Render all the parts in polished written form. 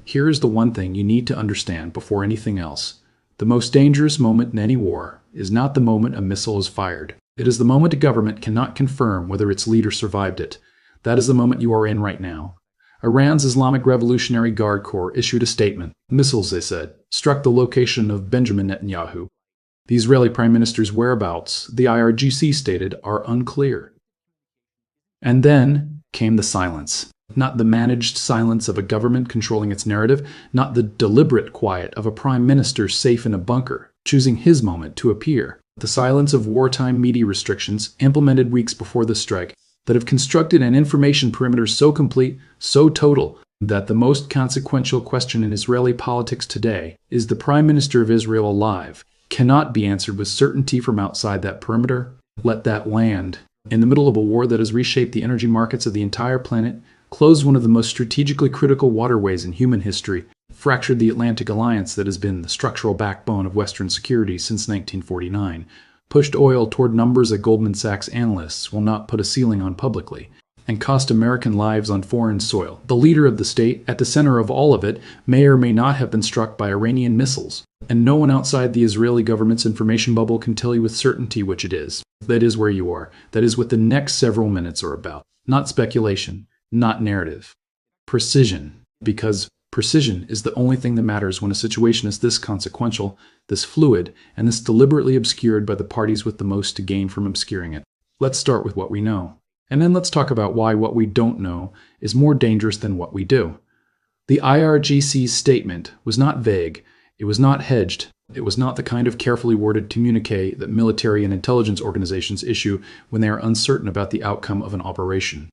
Here is the one thing you need to understand before anything else. The most dangerous moment in any war is not the moment a missile is fired. It is the moment a government cannot confirm whether its leader survived it. That is the moment you are in right now. Iran's Islamic Revolutionary Guard Corps issued a statement. Missiles, they said, struck the location of Benjamin Netanyahu. The Israeli Prime Minister's whereabouts, the IRGC stated, are unclear. And then came the silence. Not the managed silence of a government controlling its narrative, not the deliberate quiet of a prime minister safe in a bunker, choosing his moment to appear. The silence of wartime media restrictions implemented weeks before the strike that have constructed an information perimeter so complete, so total, that the most consequential question in Israeli politics today, is the Prime Minister of Israel alive, cannot be answered with certainty from outside that perimeter. Let that land, in the middle of a war that has reshaped the energy markets of the entire planet, closed one of the most strategically critical waterways in human history, fractured the Atlantic Alliance that has been the structural backbone of Western security since 1949, pushed oil toward numbers that Goldman Sachs analysts will not put a ceiling on publicly, and cost American lives on foreign soil. The leader of the state, at the center of all of it, may or may not have been struck by Iranian missiles, and no one outside the Israeli government's information bubble can tell you with certainty which it is. That is where you are. That is what the next several minutes are about. Not speculation, not narrative. Precision, because precision is the only thing that matters when a situation is this consequential, this fluid, and this deliberately obscured by the parties with the most to gain from obscuring it. Let's start with what we know. And then let's talk about why what we don't know is more dangerous than what we do. The IRGC's statement was not vague, it was not hedged, it was not the kind of carefully worded communique that military and intelligence organizations issue when they are uncertain about the outcome of an operation.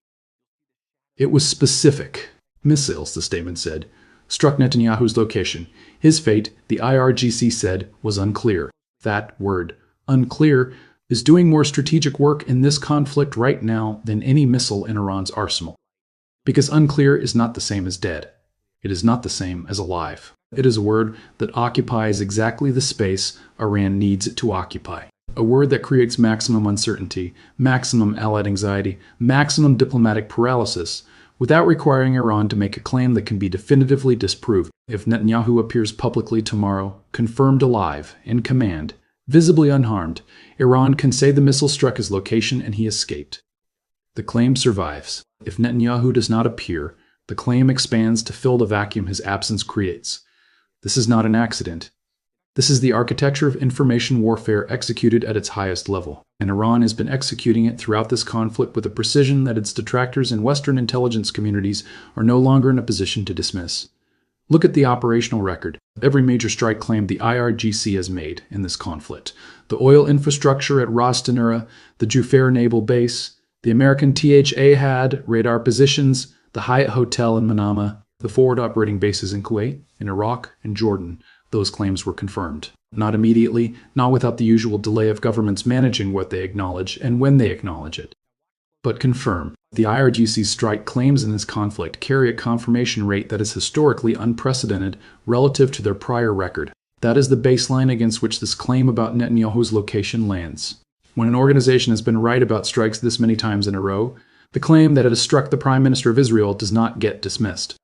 It was specific. Missiles, the statement said, struck Netanyahu's location. His fate, the IRGC said, was unclear. That word, unclear, is doing more strategic work in this conflict right now than any missile in Iran's arsenal. Because unclear is not the same as dead. It is not the same as alive. It is a word that occupies exactly the space Iran needs it to occupy. A word that creates maximum uncertainty, maximum allied anxiety, maximum diplomatic paralysis, without requiring Iran to make a claim that can be definitively disproved. If Netanyahu appears publicly tomorrow, confirmed alive, in command, visibly unharmed, Iran can say the missile struck his location and he escaped. The claim survives. If Netanyahu does not appear, the claim expands to fill the vacuum his absence creates. This is not an accident. This is the architecture of information warfare executed at its highest level, and Iran has been executing it throughout this conflict with a precision that its detractors in Western intelligence communities are no longer in a position to dismiss. Look at the operational record. Every major strike claim the IRGC has made in this conflict. The oil infrastructure at Ras Tanura, the Jufair Naval Base, the American THAAD radar positions, the Hyatt Hotel in Manama, the forward operating bases in Kuwait, in Iraq, and Jordan. Those claims were confirmed. Not immediately, not without the usual delay of governments managing what they acknowledge and when they acknowledge it. But confirm. The IRGC's strike claims in this conflict carry a confirmation rate that is historically unprecedented relative to their prior record. That is the baseline against which this claim about Netanyahu's location lands. When an organization has been right about strikes this many times in a row, the claim that it has struck the Prime Minister of Israel does not get dismissed.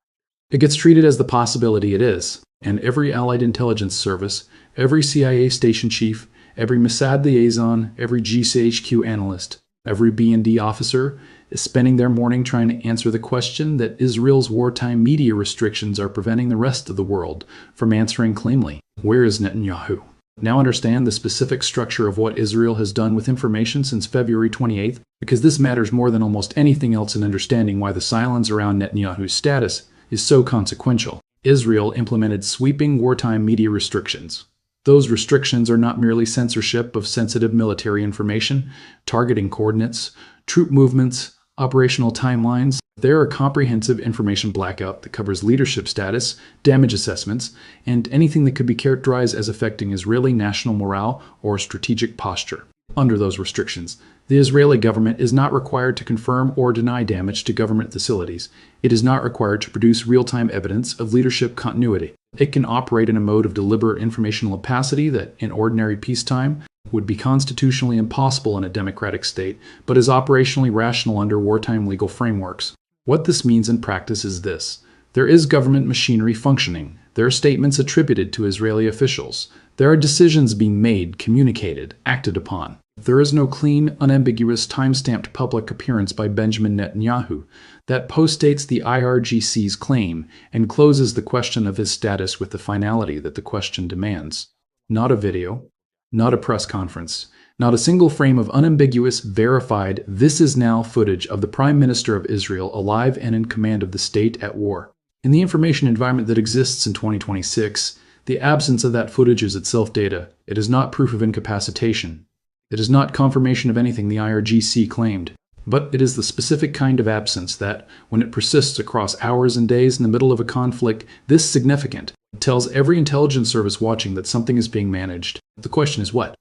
It gets treated as the possibility it is, and every Allied intelligence service, every CIA station chief, every Mossad liaison, every GCHQ analyst, every B&D officer is spending their morning trying to answer the question that Israel's wartime media restrictions are preventing the rest of the world from answering cleanly. Where is Netanyahu? Now understand the specific structure of what Israel has done with information since February 28th, because this matters more than almost anything else in understanding why the silence around Netanyahu's status is so consequential. Israel implemented sweeping wartime media restrictions. Those restrictions are not merely censorship of sensitive military information, targeting coordinates, troop movements, operational timelines. They're a comprehensive information blackout that covers leadership status, damage assessments, and anything that could be characterized as affecting Israeli national morale or strategic posture. Under those restrictions, the Israeli government is not required to confirm or deny damage to government facilities. It is not required to produce real-time evidence of leadership continuity. It can operate in a mode of deliberate informational opacity that, in ordinary peacetime, would be constitutionally impossible in a democratic state, but is operationally rational under wartime legal frameworks. What this means in practice is this. There is government machinery functioning. There are statements attributed to Israeli officials. There are decisions being made, communicated, acted upon. There is no clean, unambiguous, time-stamped public appearance by Benjamin Netanyahu that postdates the IRGC's claim and closes the question of his status with the finality that the question demands. Not a video, not a press conference, not a single frame of unambiguous, verified, this is now footage of the Prime Minister of Israel alive and in command of the state at war. In the information environment that exists in 2026, the absence of that footage is itself data. It is not proof of incapacitation. It is not confirmation of anything the IRGC claimed. But it is the specific kind of absence that, when it persists across hours and days in the middle of a conflict this significant, tells every intelligence service watching that something is being managed. The question is what?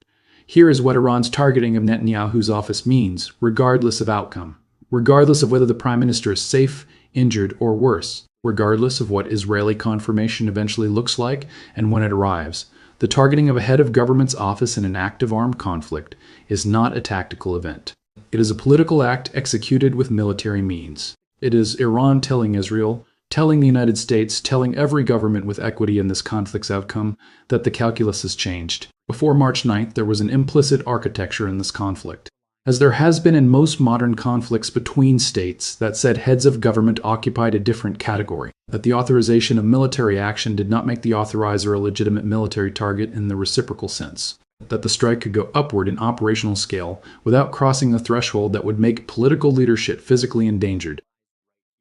Here is what Iran's targeting of Netanyahu's office means, regardless of outcome. Regardless of whether the Prime Minister is safe, injured, or worse. Regardless of what Israeli confirmation eventually looks like and when it arrives. The targeting of a head of government's office in an active armed conflict is not a tactical event. It is a political act executed with military means. It is Iran telling Israel, telling the United States, telling every government with equity in this conflict's outcome that the calculus has changed. Before March 9th, there was an implicit architecture in this conflict. As there has been in most modern conflicts between states that said heads of government occupied a different category, that the authorization of military action did not make the authorizer a legitimate military target in the reciprocal sense, that the strike could go upward in operational scale without crossing the threshold that would make political leadership physically endangered.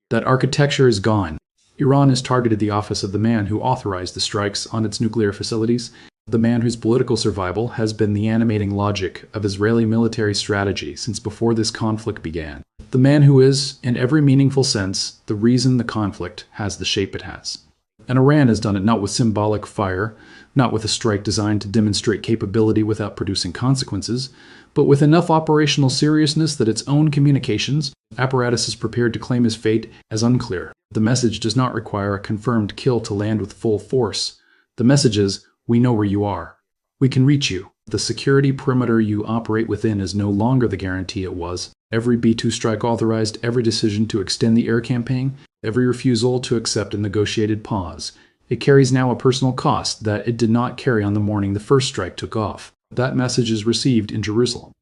That architecture is gone. Iran has targeted the office of the man who authorized the strikes on its nuclear facilities, the man whose political survival has been the animating logic of Israeli military strategy since before this conflict began. The man who is, in every meaningful sense, the reason the conflict has the shape it has. And Iran has done it not with symbolic fire, not with a strike designed to demonstrate capability without producing consequences, but with enough operational seriousness that its own communications apparatus is prepared to claim his fate as unclear. The message does not require a confirmed kill to land with full force. The message is, we know where you are. We can reach you. The security perimeter you operate within is no longer the guarantee it was. Every B-2 strike authorized every decision to extend the air campaign, every refusal to accept a negotiated pause. It carries now a personal cost that it did not carry on the morning the first strike took off. That message is received in Jerusalem.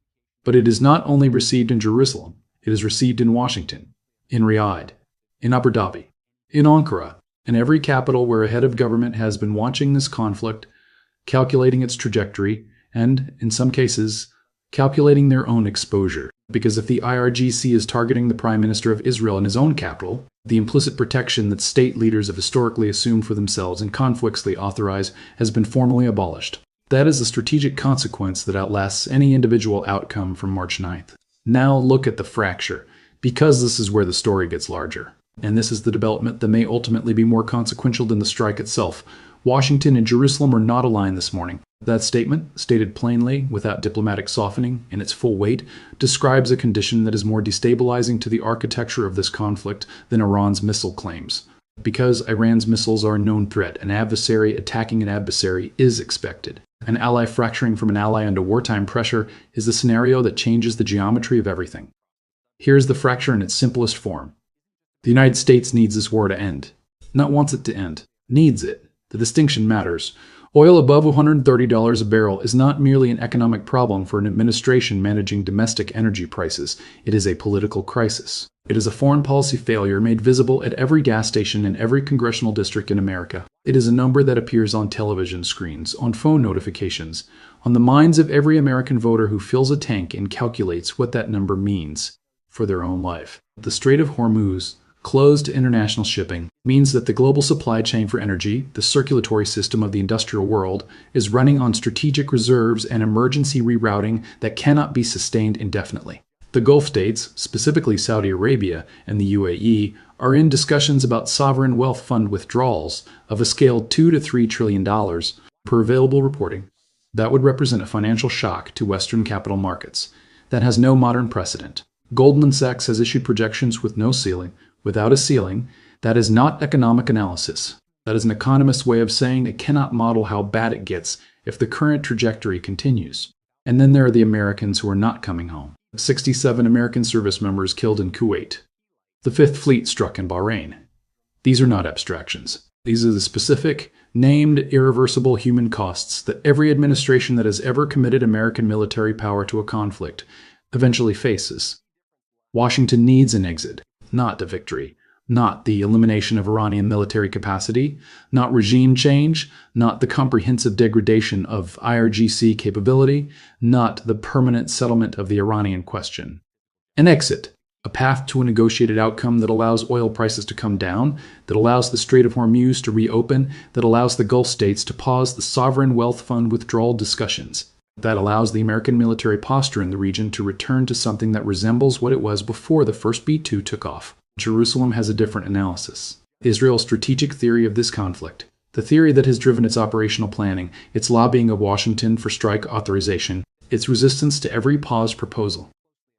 But it is not only received in Jerusalem, it is received in Washington, in Riyadh, in Abu Dhabi, in Ankara, in every capital where a head of government has been watching this conflict, calculating its trajectory, and, in some cases, calculating their own exposure. Because if the IRGC is targeting the Prime Minister of Israel in his own capital, the implicit protection that state leaders have historically assumed for themselves in conflicts they authorize has been formally abolished. That is a strategic consequence that outlasts any individual outcome from March 9th. Now look at the fracture, because this is where the story gets larger. And this is the development that may ultimately be more consequential than the strike itself. Washington and Jerusalem are not aligned this morning. That statement, stated plainly, without diplomatic softening, in its full weight, describes a condition that is more destabilizing to the architecture of this conflict than Iran's missile claims. Because Iran's missiles are a known threat, an adversary attacking an adversary is expected. An ally fracturing from an ally under wartime pressure is the scenario that changes the geometry of everything. Here's the fracture in its simplest form. The United States needs this war to end. Not wants it to end. Needs it. The distinction matters. Oil above $130 a barrel is not merely an economic problem for an administration managing domestic energy prices. It is a political crisis. It is a foreign policy failure made visible at every gas station in every congressional district in America. It is a number that appears on television screens, on phone notifications, on the minds of every American voter who fills a tank and calculates what that number means for their own life. The Strait of Hormuz, closed to international shipping, means that the global supply chain for energy, the circulatory system of the industrial world, is running on strategic reserves and emergency rerouting that cannot be sustained indefinitely. The Gulf states, specifically Saudi Arabia and the UAE, are in discussions about sovereign wealth fund withdrawals of a scale $2 to $3 trillion per available reporting. That would represent a financial shock to Western capital markets that has no modern precedent. Goldman Sachs has issued projections with no ceiling. Without a ceiling, that is not economic analysis. That is an economist's way of saying it cannot model how bad it gets if the current trajectory continues. And then there are the Americans who are not coming home. 67 American service members killed in Kuwait. The Fifth Fleet struck in Bahrain. These are not abstractions. These are the specific, named, irreversible human costs that every administration that has ever committed American military power to a conflict eventually faces. Washington needs an exit, not a victory, not the elimination of Iranian military capacity, not regime change, not the comprehensive degradation of IRGC capability, not the permanent settlement of the Iranian question. An exit, a path to a negotiated outcome that allows oil prices to come down, that allows the Strait of Hormuz to reopen, that allows the Gulf states to pause the sovereign wealth fund withdrawal discussions, that allows the American military posture in the region to return to something that resembles what it was before the first B-2 took off. Jerusalem has a different analysis. Israel's strategic theory of this conflict, the theory that has driven its operational planning, its lobbying of Washington for strike authorization, its resistance to every pause proposal,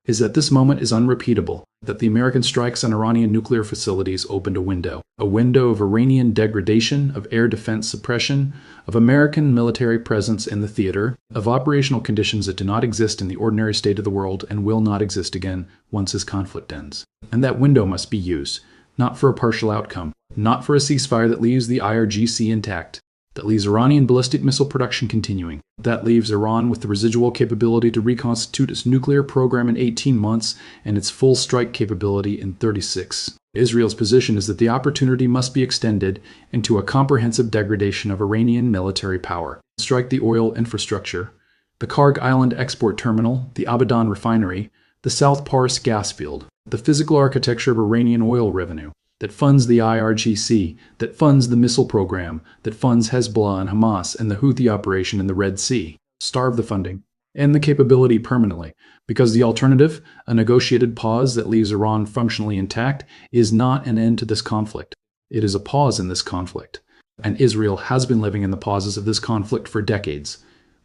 is that this moment is unrepeatable, that the American strikes on Iranian nuclear facilities opened a window of Iranian degradation, of air defense suppression, of American military presence in the theater, of operational conditions that do not exist in the ordinary state of the world and will not exist again once this conflict ends. And that window must be used, not for a partial outcome, not for a ceasefire that leaves the IRGC intact, that leaves Iranian ballistic missile production continuing, that leaves Iran with the residual capability to reconstitute its nuclear program in 18 months and its full strike capability in 36. Israel's position is that the opportunity must be extended into a comprehensive degradation of Iranian military power. Strike the oil infrastructure, the Karg Island export terminal, the Abadan refinery, the South Pars gas field, the physical architecture of Iranian oil revenue, that funds the IRGC, that funds the missile program, that funds Hezbollah and Hamas and the Houthi operation in the Red Sea. Starve the funding and the capability permanently, because the alternative, a negotiated pause that leaves Iran functionally intact, is not an end to this conflict. It is a pause in this conflict. And Israel has been living in the pauses of this conflict for decades.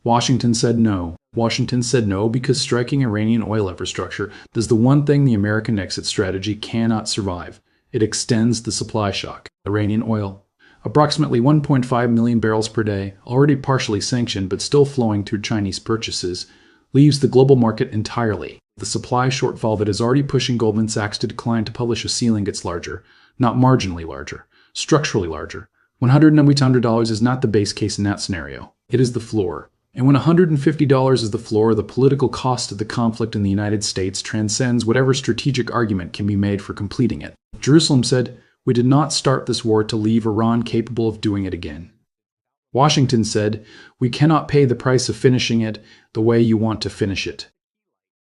Washington said no. Washington said no because striking Iranian oil infrastructure does the one thing the American exit strategy cannot survive. It extends the supply shock. Iranian oil, approximately 1.5 million barrels per day, already partially sanctioned but still flowing through Chinese purchases, leaves the global market entirely. The supply shortfall that is already pushing Goldman Sachs to decline to publish a ceiling gets larger, not marginally larger, structurally larger. $100 is not the base case in that scenario. It is the floor. And when $150 is the floor, the political cost of the conflict in the United States transcends whatever strategic argument can be made for completing it. Jerusalem said, "We did not start this war to leave Iran capable of doing it again." Washington said, "We cannot pay the price of finishing it the way you want to finish it."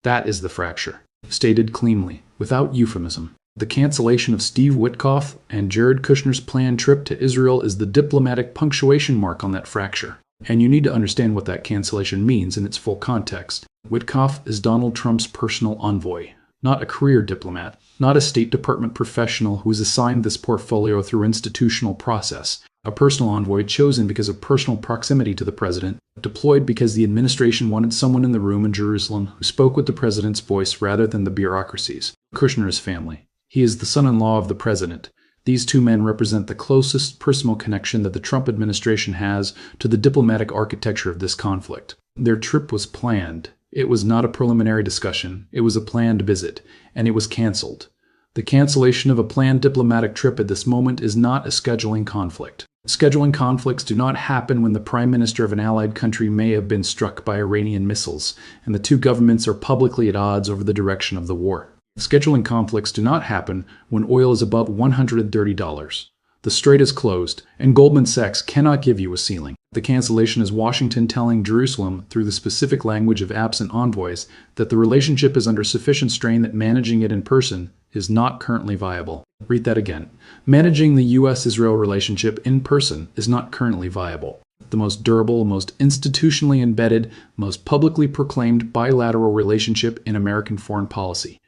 That is the fracture, stated cleanly, without euphemism. The cancellation of Steve Witkoff and Jared Kushner's planned trip to Israel is the diplomatic punctuation mark on that fracture. And you need to understand what that cancellation means in its full context. Witkoff is Donald Trump's personal envoy, not a career diplomat, not a State Department professional who is assigned this portfolio through institutional process, a personal envoy chosen because of personal proximity to the president, deployed because the administration wanted someone in the room in Jerusalem who spoke with the president's voice rather than the bureaucracies. Kushner's family. He is the son-in-law of the president. These two men represent the closest personal connection that the Trump administration has to the diplomatic architecture of this conflict. Their trip was planned. It was not a preliminary discussion. It was a planned visit, and it was canceled. The cancellation of a planned diplomatic trip at this moment is not a scheduling conflict. Scheduling conflicts do not happen when the prime minister of an allied country may have been struck by Iranian missiles, and the two governments are publicly at odds over the direction of the war. Scheduling conflicts do not happen when oil is above $130. The strait is closed, and Goldman Sachs cannot give you a ceiling. The cancellation is Washington telling Jerusalem, through the specific language of absent envoys, that the relationship is under sufficient strain that managing it in person is not currently viable. Read that again. Managing the U.S.-Israel relationship in person is not currently viable. The most durable, most institutionally embedded, most publicly proclaimed bilateral relationship in American foreign policy.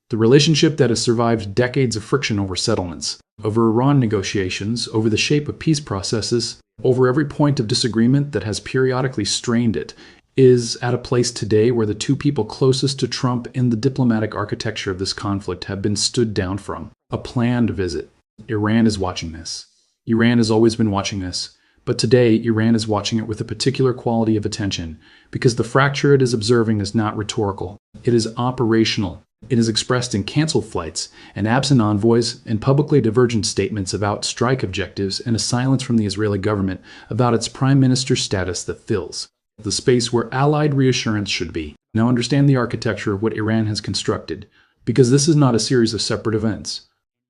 The relationship that has survived decades of friction over settlements, over Iran negotiations, over the shape of peace processes, over every point of disagreement that has periodically strained it, is at a place today where the two people closest to Trump in the diplomatic architecture of this conflict have been stood down from. A planned visit. Iran is watching this. Iran has always been watching this. But today, Iran is watching it with a particular quality of attention, because the fracture it is observing is not rhetorical. It is operational. It is expressed in canceled flights, and absent envoys, and publicly divergent statements about strike objectives, and a silence from the Israeli government about its prime minister status that fills the space where allied reassurance should be. Now understand the architecture of what Iran has constructed, because this is not a series of separate events.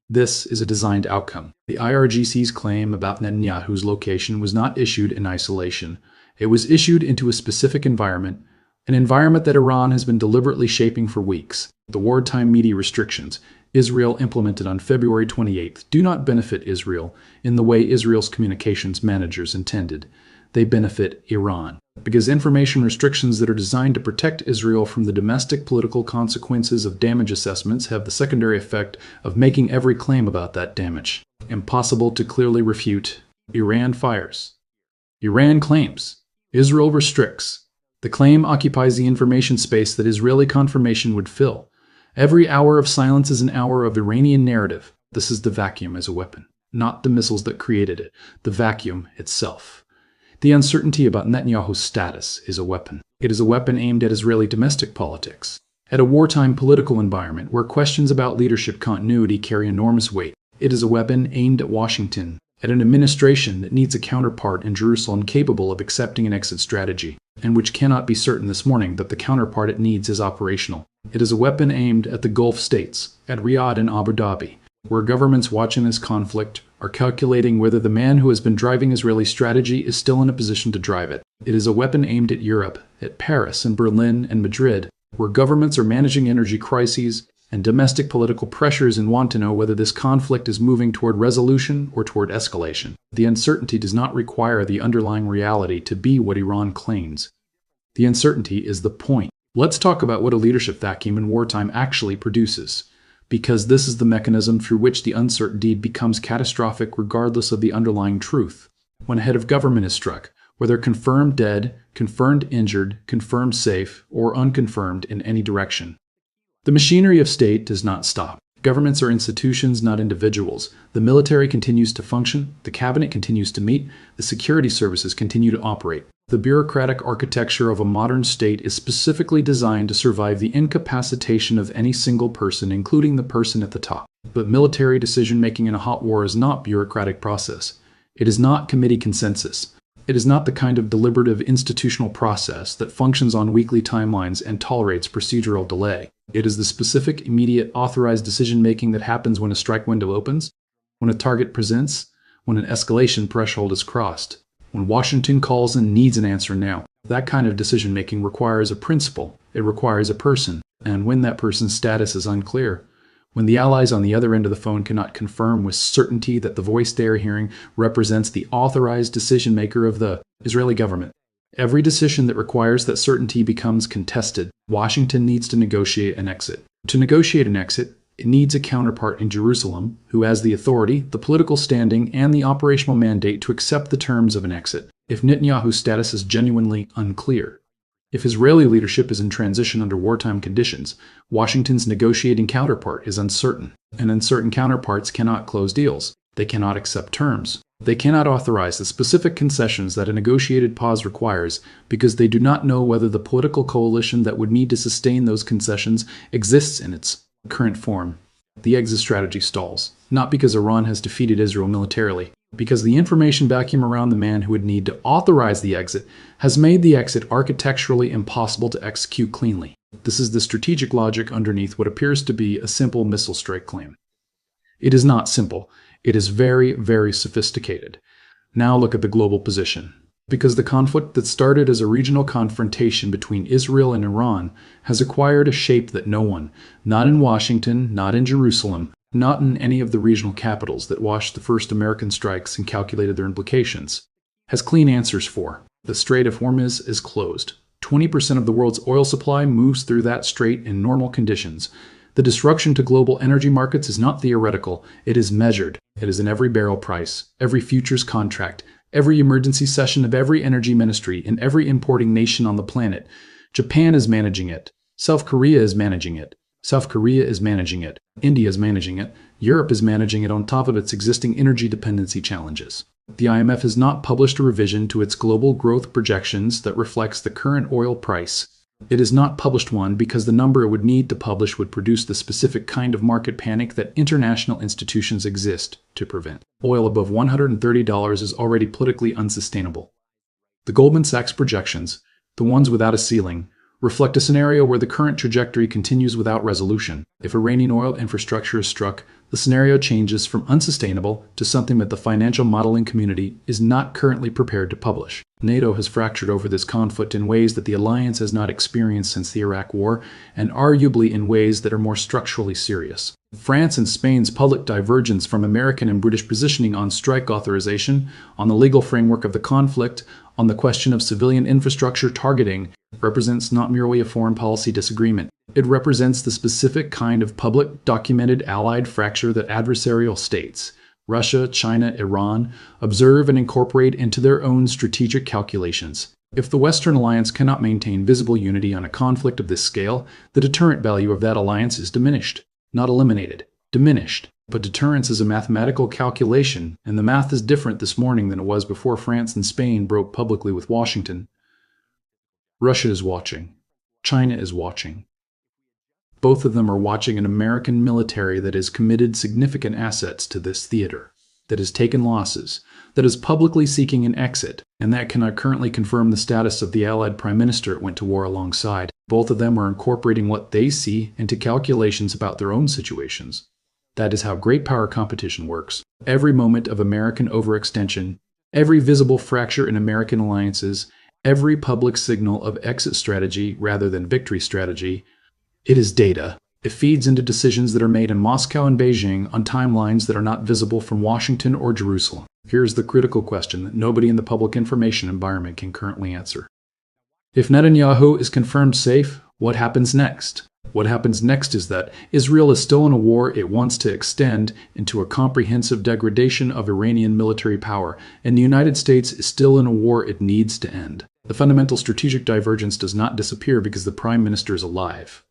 This is a designed outcome. The IRGC's claim about Netanyahu's location was not issued in isolation. It was issued into a specific environment, an environment that Iran has been deliberately shaping for weeks. The wartime media restrictions Israel implemented on February 28th do not benefit Israel in the way Israel's communications managers intended. They benefit Iran, because information restrictions that are designed to protect Israel from the domestic political consequences of damage assessments have the secondary effect of making every claim about that damage impossible to clearly refute. Iran fires. Iran claims. Israel restricts. The claim occupies the information space that Israeli confirmation would fill. Every hour of silence is an hour of Iranian narrative. This is the vacuum as a weapon, not the missiles that created it, the vacuum itself. The uncertainty about Netanyahu's status is a weapon. It is a weapon aimed at Israeli domestic politics, at a wartime political environment where questions about leadership continuity carry enormous weight. It is a weapon aimed at Washington, at an administration that needs a counterpart in Jerusalem capable of accepting an exit strategy, and which cannot be certain this morning that the counterpart it needs is operational. It is a weapon aimed at the Gulf states, at Riyadh and Abu Dhabi, where governments watching this conflict are calculating whether the man who has been driving Israeli strategy is still in a position to drive it. It is a weapon aimed at Europe, at Paris and Berlin and Madrid, where governments are managing energy crises and domestic political pressures and want to know whether this conflict is moving toward resolution or toward escalation. The uncertainty does not require the underlying reality to be what Iran claims. The uncertainty is the point. Let's talk about what a leadership vacuum in wartime actually produces, because this is the mechanism through which the uncertainty becomes catastrophic regardless of the underlying truth. When a head of government is struck, whether confirmed dead, confirmed injured, confirmed safe, or unconfirmed in any direction, the machinery of state does not stop. Governments are institutions, not individuals. The military continues to function, the cabinet continues to meet, the security services continue to operate. The bureaucratic architecture of a modern state is specifically designed to survive the incapacitation of any single person, including the person at the top. But military decision-making in a hot war is not bureaucratic process. It is not committee consensus. It is not the kind of deliberative institutional process that functions on weekly timelines and tolerates procedural delay. It is the specific, immediate, authorized decision-making that happens when a strike window opens, when a target presents, when an escalation threshold is crossed, when Washington calls and needs an answer now. That kind of decision-making requires a principle. It requires a person. And when that person's status is unclear, when the allies on the other end of the phone cannot confirm with certainty that the voice they are hearing represents the authorized decision-maker of the Israeli government, every decision that requires that certainty becomes contested. Washington needs to negotiate an exit. To negotiate an exit, it needs a counterpart in Jerusalem who has the authority, the political standing, and the operational mandate to accept the terms of an exit. If Netanyahu's status is genuinely unclear, if Israeli leadership is in transition under wartime conditions, Washington's negotiating counterpart is uncertain, and uncertain counterparts cannot close deals. They cannot accept terms. They cannot authorize the specific concessions that a negotiated pause requires because they do not know whether the political coalition that would need to sustain those concessions exists in its current form. The exit strategy stalls, not because Iran has defeated Israel militarily, because the information vacuum around the man who would need to authorize the exit has made the exit architecturally impossible to execute cleanly. This is the strategic logic underneath what appears to be a simple missile strike claim. It is not simple. It is very, very sophisticated. Now look at the global position. Because the conflict that started as a regional confrontation between Israel and Iran has acquired a shape that no one, not in Washington, not in Jerusalem, not in any of the regional capitals that watched the first American strikes and calculated their implications, has clean answers for. The Strait of Hormuz is closed. 20% of the world's oil supply moves through that strait in normal conditions. The disruption to global energy markets is not theoretical, it is measured. It is in every barrel price, every futures contract, every emergency session of every energy ministry in every importing nation on the planet. Japan is managing it. South Korea is managing it. South Korea is managing it. India is managing it. Europe is managing it on top of its existing energy dependency challenges. The IMF has not published a revision to its global growth projections that reflects the current oil price. It has not published one because the number it would need to publish would produce the specific kind of market panic that international institutions exist to prevent. Oil above $130 is already politically unsustainable. The Goldman Sachs projections, the ones without a ceiling, reflect a scenario where the current trajectory continues without resolution. If Iranian oil infrastructure is struck, the scenario changes from unsustainable to something that the financial modeling community is not currently prepared to publish. NATO has fractured over this conflict in ways that the alliance has not experienced since the Iraq War, and arguably in ways that are more structurally serious. France and Spain's public divergence from American and British positioning on strike authorization, on the legal framework of the conflict, on the question of civilian infrastructure targeting, represents not merely a foreign policy disagreement. It represents the specific kind of public, documented allied fracture that adversarial states, Russia, China, Iran, observe and incorporate into their own strategic calculations. If the Western alliance cannot maintain visible unity on a conflict of this scale, the deterrent value of that alliance is diminished, not eliminated, diminished. But deterrence is a mathematical calculation, and the math is different this morning than it was before France and Spain broke publicly with Washington. Russia is watching. China is watching. Both of them are watching an American military that has committed significant assets to this theater, that has taken losses, that is publicly seeking an exit, and that cannot currently confirm the status of the Allied Prime Minister it went to war alongside. Both of them are incorporating what they see into calculations about their own situations. That is how great power competition works. Every moment of American overextension, every visible fracture in American alliances, every public signal of exit strategy rather than victory strategy, it is data. It feeds into decisions that are made in Moscow and Beijing on timelines that are not visible from Washington or Jerusalem. Here's the critical question that nobody in the public information environment can currently answer. If Netanyahu is confirmed safe, what happens next? What happens next is that Israel is still in a war it wants to extend into a comprehensive degradation of Iranian military power, and the United States is still in a war it needs to end. The fundamental strategic divergence does not disappear because the Prime Minister is alive.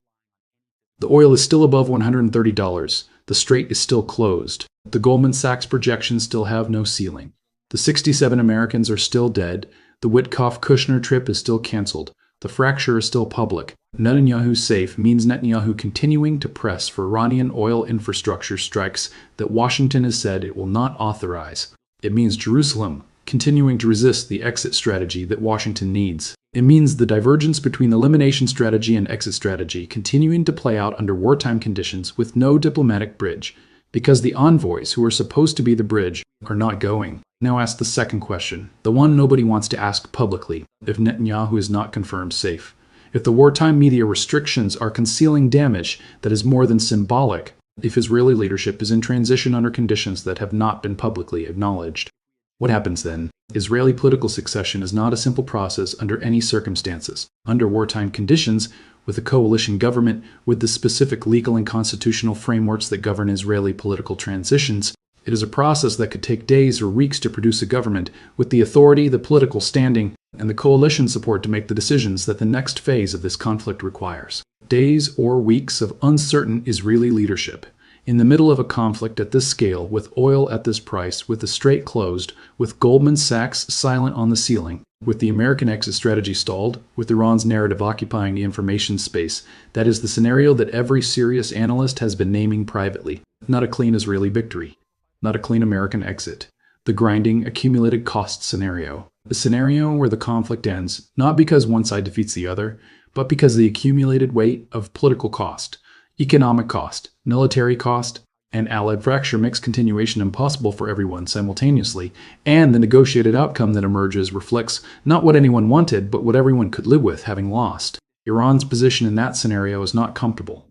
The oil is still above $130. The strait is still closed. The Goldman Sachs projections still have no ceiling. The 67 Americans are still dead. The Witkoff-Kushner trip is still canceled. The fracture is still public. Netanyahu safe means Netanyahu continuing to press for Iranian oil infrastructure strikes that Washington has said it will not authorize. It means Jerusalem continuing to resist the exit strategy that Washington needs. It means the divergence between elimination strategy and exit strategy continuing to play out under wartime conditions with no diplomatic bridge, because the envoys who are supposed to be the bridge are not going. Now ask the second question, the one nobody wants to ask publicly, if Netanyahu is not confirmed safe. If the wartime media restrictions are concealing damage that is more than symbolic, if Israeli leadership is in transition under conditions that have not been publicly acknowledged. What happens then? Israeli political succession is not a simple process under any circumstances. Under wartime conditions, with a coalition government, with the specific legal and constitutional frameworks that govern Israeli political transitions, it is a process that could take days or weeks to produce a government with the authority, the political standing, and the coalition support to make the decisions that the next phase of this conflict requires. Days or weeks of uncertain Israeli leadership. In the middle of a conflict at this scale, with oil at this price, with the strait closed, with Goldman Sachs silent on the ceiling, with the American exit strategy stalled, with Iran's narrative occupying the information space, that is the scenario that every serious analyst has been naming privately. Not a clean Israeli victory. Not a clean American exit. The grinding, accumulated cost scenario. A scenario where the conflict ends, not because one side defeats the other, but because the accumulated weight of political cost, economic cost, military cost, and allied fracture makes continuation impossible for everyone simultaneously, and the negotiated outcome that emerges reflects not what anyone wanted, but what everyone could live with having lost. Iran's position in that scenario is not comfortable.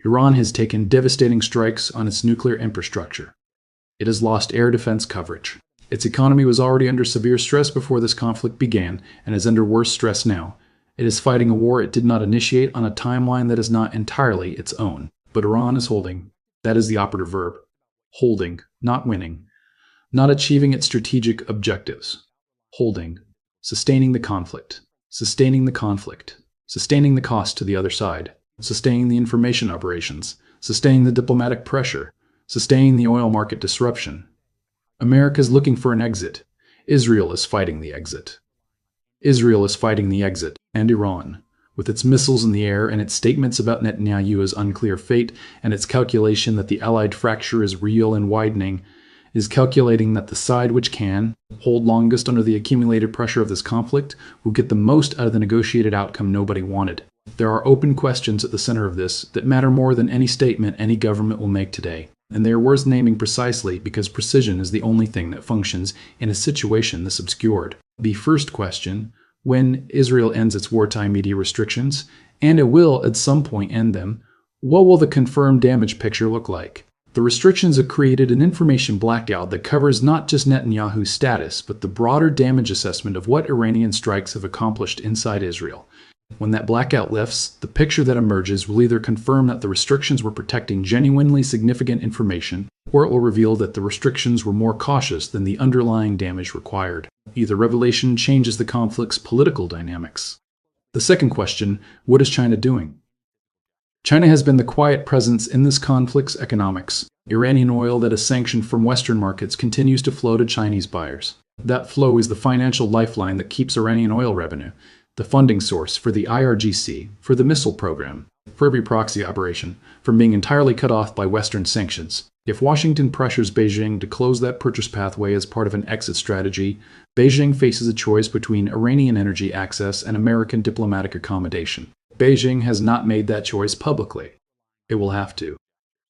Iran has taken devastating strikes on its nuclear infrastructure. It has lost air defense coverage. Its economy was already under severe stress before this conflict began, and is under worse stress now. It is fighting a war it did not initiate on a timeline that is not entirely its own. But Iran is holding. That is the operative verb. Holding, not winning. Not achieving its strategic objectives. Holding. Sustaining the conflict. Sustaining the conflict. Sustaining the cost to the other side. Sustaining the information operations. Sustaining the diplomatic pressure. Sustaining the oil market disruption. America is looking for an exit. Israel is fighting the exit. Israel is fighting the exit, and Iran, with its missiles in the air and its statements about Netanyahu's unclear fate and its calculation that the Allied fracture is real and widening, is calculating that the side which can hold longest under the accumulated pressure of this conflict will get the most out of the negotiated outcome nobody wanted. There are open questions at the center of this that matter more than any statement any government will make today, and they are worth naming precisely because precision is the only thing that functions in a situation this obscured. The first question: when Israel ends its wartime media restrictions, and it will at some point end them, what will the confirmed damage picture look like? The restrictions have created an information blackout that covers not just Netanyahu's status, but the broader damage assessment of what Iranian strikes have accomplished inside Israel. When that blackout lifts, the picture that emerges will either confirm that the restrictions were protecting genuinely significant information, or it will reveal that the restrictions were more cautious than the underlying damage required. Either revelation changes the conflict's political dynamics. The second question: what is China doing? China has been the quiet presence in this conflict's economics. Iranian oil that is sanctioned from Western markets continues to flow to Chinese buyers. That flow is the financial lifeline that keeps Iranian oil revenue, the funding source for the IRGC, for the missile program, for every proxy operation, from being entirely cut off by Western sanctions. If Washington pressures Beijing to close that purchase pathway as part of an exit strategy, Beijing faces a choice between Iranian energy access and American diplomatic accommodation. Beijing has not made that choice publicly. It will have to.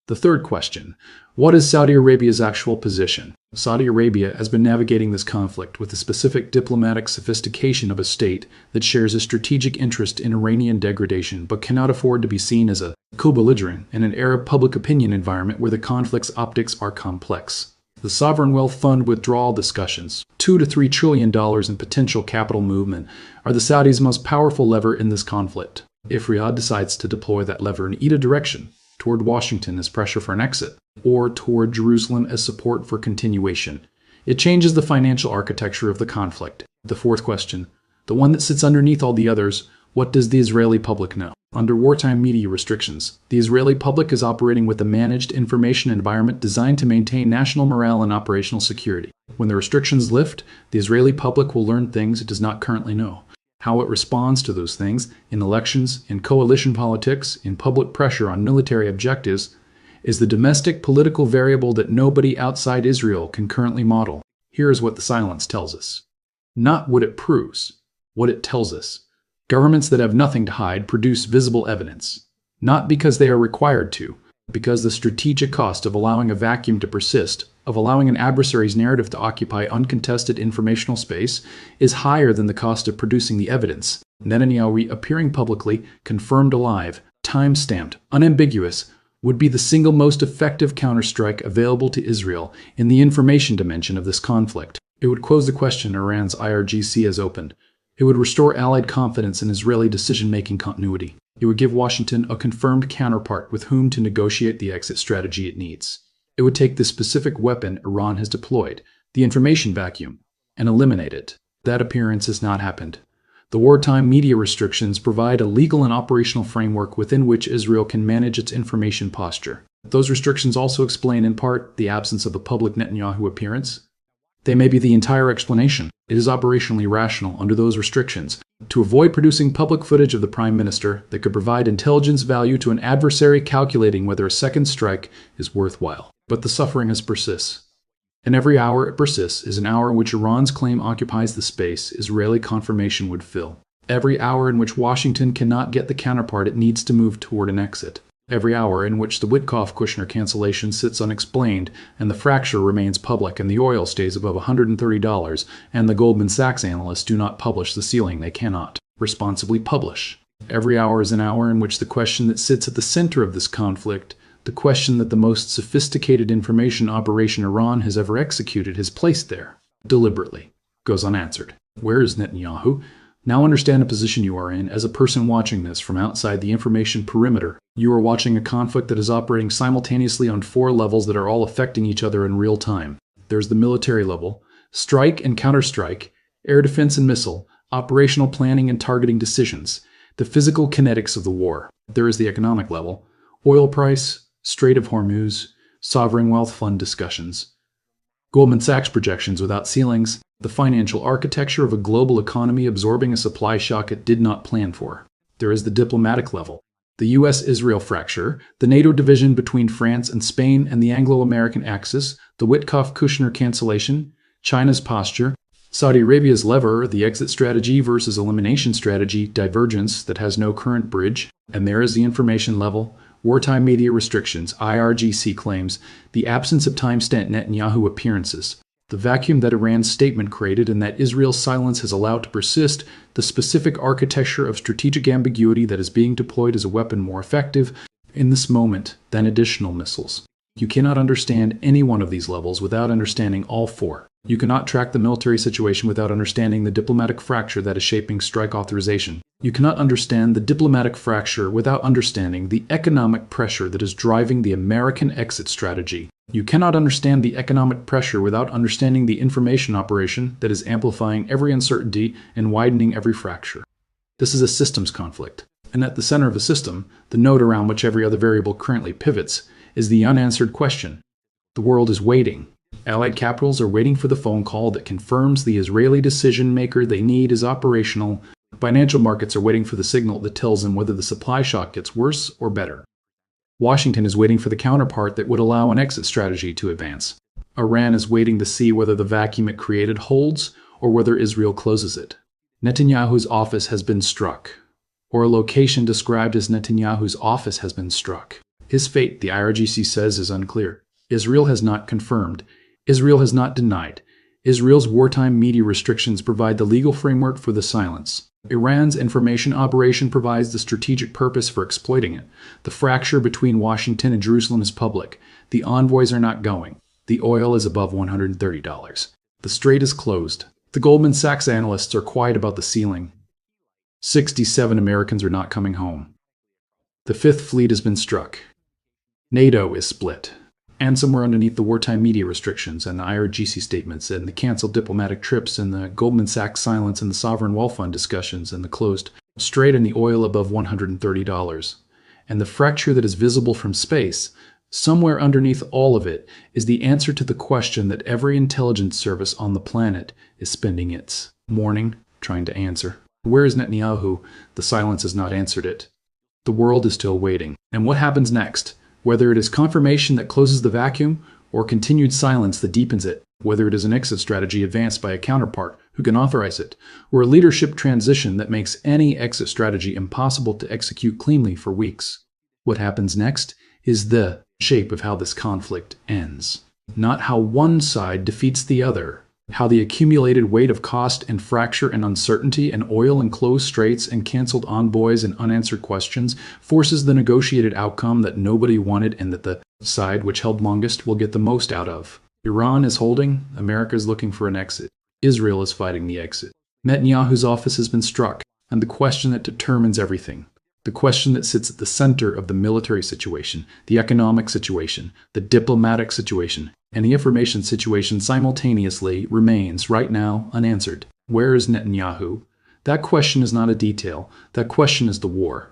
The third question: what is Saudi Arabia's actual position? Saudi Arabia has been navigating this conflict with the specific diplomatic sophistication of a state that shares a strategic interest in Iranian degradation but cannot afford to be seen as a co-belligerent in an Arab public opinion environment where the conflict's optics are complex. The sovereign wealth fund withdrawal discussions, $2 to $3 trillion in potential capital movement, are the Saudis' most powerful lever in this conflict. If Riyadh decides to deploy that lever in either direction, toward Washington as pressure for an exit, or toward Jerusalem as support for continuation, it changes the financial architecture of the conflict. The fourth question, the one that sits underneath all the others: what does the Israeli public know? Under wartime media restrictions, the Israeli public is operating with a managed information environment designed to maintain national morale and operational security. When the restrictions lift, the Israeli public will learn things it does not currently know. How it responds to those things in elections, in coalition politics, in public pressure on military objectives, is the domestic political variable that nobody outside Israel can currently model. Here is what the silence tells us. Not what it proves, what it tells us. Governments that have nothing to hide produce visible evidence. Not because they are required to, because the strategic cost of allowing a vacuum to persist, of allowing an adversary's narrative to occupy uncontested informational space, is higher than the cost of producing the evidence. Netanyahu appearing publicly, confirmed alive, time-stamped, unambiguous, would be the single most effective counterstrike available to Israel in the information dimension of this conflict. It would close the question Iran's IRGC has opened. It would restore Allied confidence in Israeli decision-making continuity. It would give Washington a confirmed counterpart with whom to negotiate the exit strategy it needs. It would take the specific weapon Iran has deployed, the information vacuum, and eliminate it. That appearance has not happened. The wartime media restrictions provide a legal and operational framework within which Israel can manage its information posture. Those restrictions also explain in part the absence of a public Netanyahu appearance. They may be the entire explanation. It is operationally rational under those restrictions to avoid producing public footage of the Prime Minister that could provide intelligence value to an adversary calculating whether a second strike is worthwhile. But the suffering has persists. And every hour it persists is an hour in which Iran's claim occupies the space Israeli confirmation would fill. Every hour in which Washington cannot get the counterpart it needs to move toward an exit. Every hour in which the Witkoff-Kushner cancellation sits unexplained and the fracture remains public and the oil stays above $130 and the Goldman Sachs analysts do not publish the ceiling they cannot responsibly publish. Every hour is an hour in which the question that sits at the center of this conflict, the question that the most sophisticated information operation Iran has ever executed, has placed there, deliberately, goes unanswered. Where is Netanyahu? Now understand the position you are in as a person watching this from outside the information perimeter. You are watching a conflict that is operating simultaneously on 4 levels that are all affecting each other in real time. There's the military level, strike and counterstrike, air defense and missile, operational planning and targeting decisions, the physical kinetics of the war. There is the economic level, oil price, Strait of Hormuz, sovereign wealth fund discussions. Goldman Sachs projections without ceilings, the financial architecture of a global economy absorbing a supply shock it did not plan for. There is the diplomatic level. The US-Israel fracture, the NATO division between France and Spain and the Anglo-American axis, the Witkoff-Kushner cancellation, China's posture, Saudi Arabia's lever, the exit strategy versus elimination strategy, divergence that has no current bridge, and there is the information level, wartime media restrictions, IRGC claims, the absence of time-stamped Netanyahu appearances, the vacuum that Iran's statement created and that Israel's silence has allowed to persist, the specific architecture of strategic ambiguity that is being deployed as a weapon more effective in this moment than additional missiles. You cannot understand any one of these levels without understanding all four. You cannot track the military situation without understanding the diplomatic fracture that is shaping strike authorization. You cannot understand the diplomatic fracture without understanding the economic pressure that is driving the American exit strategy. You cannot understand the economic pressure without understanding the information operation that is amplifying every uncertainty and widening every fracture. This is a systems conflict, and at the center of a system, the node around which every other variable currently pivots, is the unanswered question. The world is waiting. Allied capitals are waiting for the phone call that confirms the Israeli decision maker they need is operational. Financial markets are waiting for the signal that tells them whether the supply shock gets worse or better. Washington is waiting for the counterpart that would allow an exit strategy to advance. Iran is waiting to see whether the vacuum it created holds or whether Israel closes it. Netanyahu's office has been struck, or a location described as Netanyahu's office has been struck. His fate, the IRGC says, is unclear. Israel has not confirmed. Israel has not denied. Israel's wartime media restrictions provide the legal framework for the silence. Iran's information operation provides the strategic purpose for exploiting it. The fracture between Washington and Jerusalem is public. The envoys are not going. The oil is above $130. The strait is closed. The Goldman Sachs analysts are quiet about the ceiling. 67 Americans are not coming home. The Fifth Fleet has been struck. NATO is split. And somewhere underneath the wartime media restrictions and the IRGC statements and the canceled diplomatic trips and the Goldman Sachs silence and the sovereign wealth fund discussions and the closed strait and the oil above $130. And the fracture that is visible from space, somewhere underneath all of it, is the answer to the question that every intelligence service on the planet is spending its morning trying to answer. Where is Netanyahu? The silence has not answered it. The world is still waiting. And what happens next? Whether it is confirmation that closes the vacuum or continued silence that deepens it, whether it is an exit strategy advanced by a counterpart who can authorize it, or a leadership transition that makes any exit strategy impossible to execute cleanly for weeks. What happens next is the shape of how this conflict ends. Not how one side defeats the other, how the accumulated weight of cost and fracture and uncertainty and oil and closed straits and canceled envoys and unanswered questions forces the negotiated outcome that nobody wanted and that the side which held longest will get the most out of. Iran is holding, America is looking for an exit. Israel is fighting the exit. Netanyahu's office has been struck, and the question that determines everything, the question that sits at the center of the military situation, the economic situation, the diplomatic situation, and the information situation simultaneously remains, right now, unanswered. Where is Netanyahu? That question is not a detail. That question is the war.